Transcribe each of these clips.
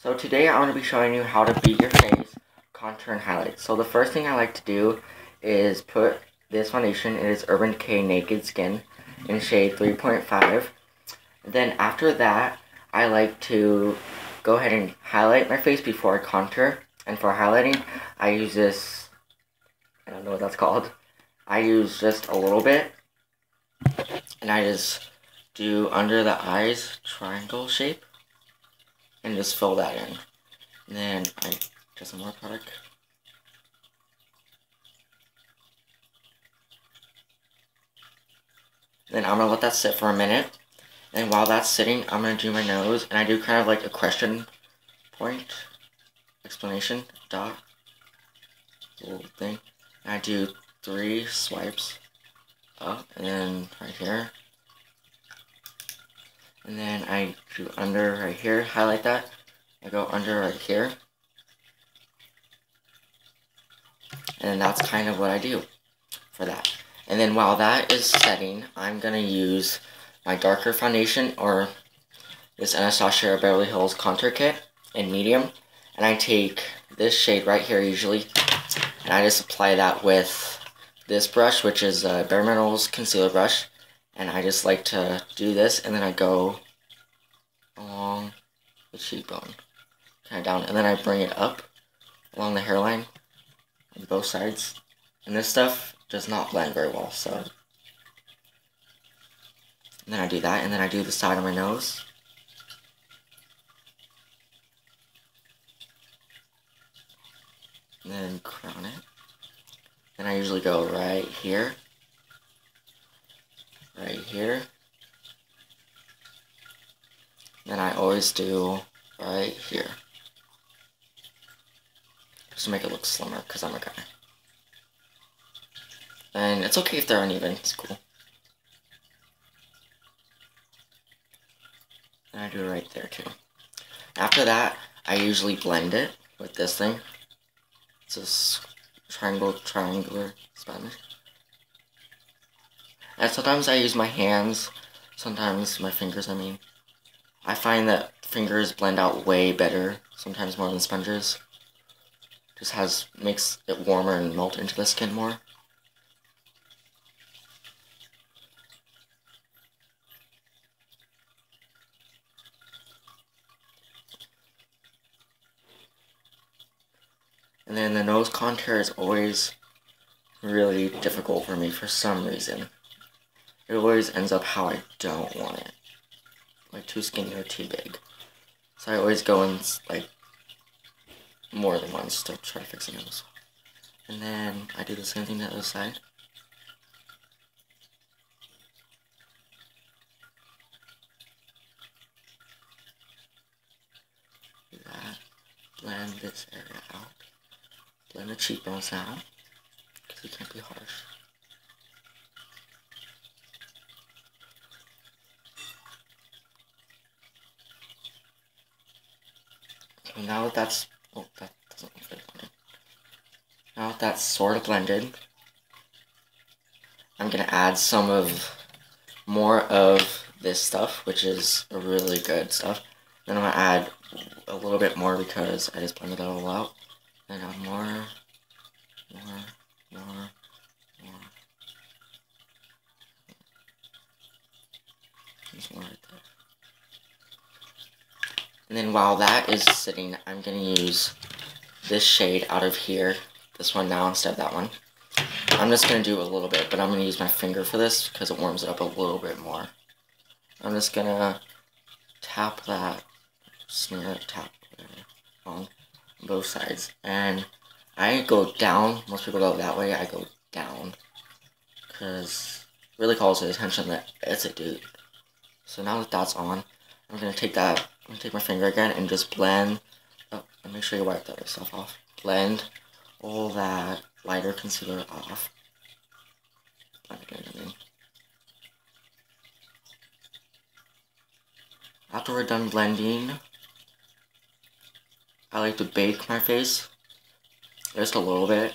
So today I'm going to be showing you how to beat your face, contour, and highlight. So the first thing I like to do is put this foundation. It is Urban Decay Naked Skin in shade 3.5. Then after that, I like to go ahead and highlight my face before I contour. And for highlighting, I use this, I don't know what that's called. I use just a little bit, and I just do under the eyes triangle shape and just fill that in. And then I get some more product. Then I'm gonna let that sit for a minute. And while that's sitting, I'm gonna do my nose, and I do kind of like a question point, explanation, dot, little thing. And I do 3 swipes up, and then right here. And then I do under right here, highlight that. I go under right here. And that's kind of what I do for that. And then while that is setting, I'm going to use my darker foundation, or this Anastasia Beverly Hills Contour Kit in medium. And I take this shade right here usually, and I just apply that with this brush, which is a Bare Minerals Concealer Brush. And I just like to do this, and then I go along the cheekbone, kind of down, and then I bring it up along the hairline on both sides. And this stuff does not blend very well, so. And then I do that, and then I do the side of my nose. And then crown it. Then I usually go right here. Right here. Then I always do right here. Just to make it look slimmer, because I'm a guy. And it's okay if they're uneven, it's cool. And I do it right there too. After that, I usually blend it with this thing. It's this triangular sponge. And sometimes I use my hands, sometimes my fingers, I mean. I find that fingers blend out way better, sometimes more than sponges. Just makes it warmer and melt into the skin more. And then the nose contour is always really difficult for me for some reason. It always ends up how I don't want it. Like too skinny or too big. So I always go in like more than once to try to fix the nose. And then I do the same thing to the other side. Do that. Blend this area out. Blend the cheekbones out, because you can't be harsh. Okay, now that that's, oh, that doesn't look very blended. Now that that's sort of blended, I'm gonna add more of this stuff, which is a really good stuff. Then I'm gonna add a little bit more because I just blended it all out. And add more. There's more right there. And then while that is sitting, I'm gonna use this shade out of here, this one now instead of that one. I'm just gonna do a little bit, but I'm gonna use my finger for this because it warms it up a little bit more. I'm just gonna tap that, smear it, tap on both sides, and I go down. Most people go that way. I go down because it really calls the attention that it's a dude. So now that that's on, I'm gonna take my finger again and just blend. Oh, and make sure you wipe that stuff off. Blend all that lighter concealer off. Blend it in, I mean. After we're done blending, I like to bake my face just a little bit.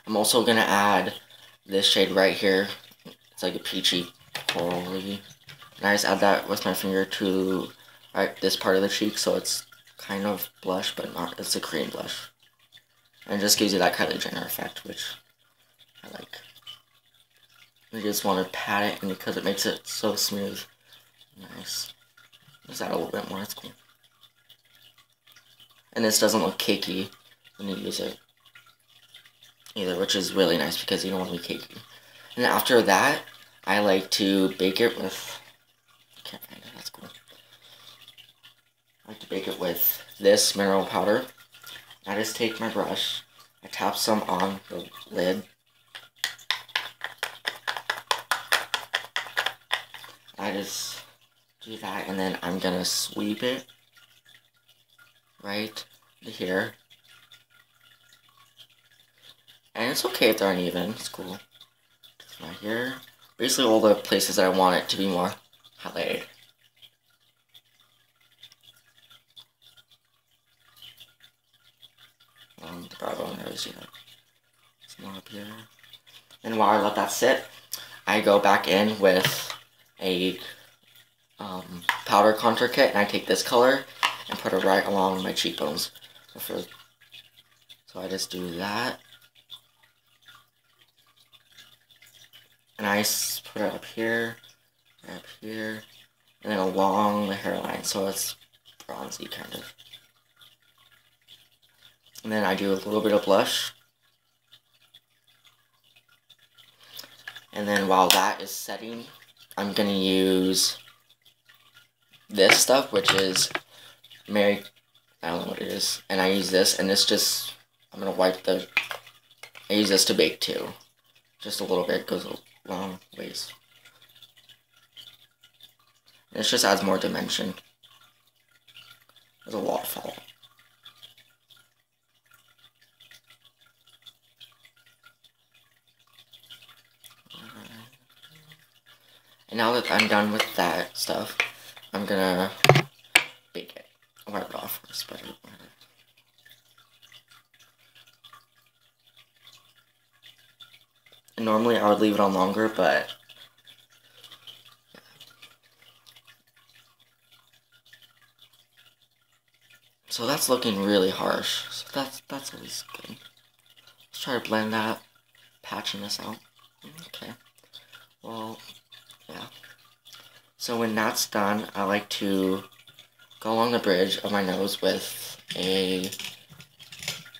I'm also going to add this shade right here. It's like a peachy corally. And I just add that with my finger to this part of the cheek, so it's kind of blush, but not. It's a cream blush. And it just gives you that Kylie Jenner effect, which I like. I just want to pat it, and because it makes it so smooth. Nice. Just add a little bit more, it's cool. And this doesn't look cakey when you use it either, which is really nice because you don't want to be cakey. And after that, I like to bake it with, I can't find it, that's cool. I like to bake it with this mineral powder. I just take my brush, I tap some on the lid. I just do that, and then I'm gonna sweep it right to here. And it's okay if they're uneven, it's cool. Just right here. Basically all the places that I want it to be more highlighted. The brow bone, I always do that. It's more up here. And while I let that sit, I go back in with a powder contour kit, and I take this color and put it right along my cheekbones. So I just do that. And I put it up here, and then along the hairline, so it's bronzy kind of. And then I do a little bit of blush. And then while that is setting, I'm going to use this stuff, which is I don't know what it is. And I use this, and this just, I'm going to wipe I use this to bake too. Just a little bit, goes a long ways. And this just adds more dimension. There's a waterfall. And now that I'm done with that stuff, I'm gonna bake it. I'll wipe it off first, but and normally I would leave it on longer, but yeah. So that's looking really harsh. So that's always good. Let's try to blend that, patching this out. Okay. Well, yeah. So when that's done, I like to go along the bridge of my nose with a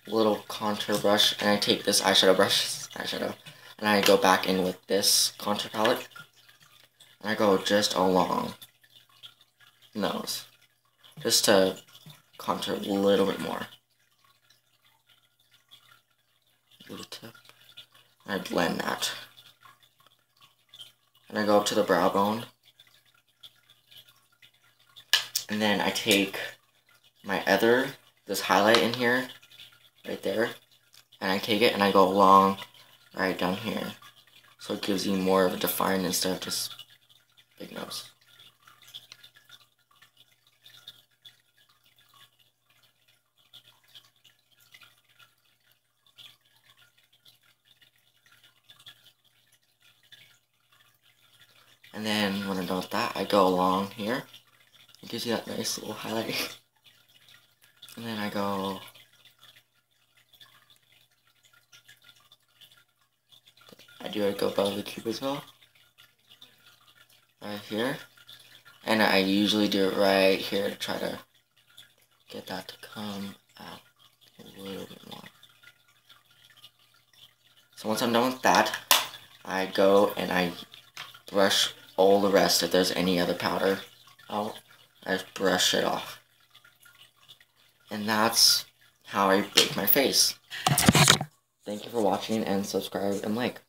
little contour brush, and I take this eyeshadow, and I go back in with this contour palette, and I go just along the nose, just to contour a little bit more. Little tip. And I blend that. And I go up to the brow bone. And then I take my this highlight in here, right there, and I take it and I go along right down here. So it gives you more of a defined instead of just big nose. And then when I'm done with that, I go along here. It gives you that nice little highlight. And then I go go above the cube as well. Right here. And I usually do it right here to try to get that to come out a little bit more. So once I'm done with that, I go and I brush all the rest. If there's any other powder out, I just brush it off. And that's how I bake my face. Thank you for watching, and subscribe and like.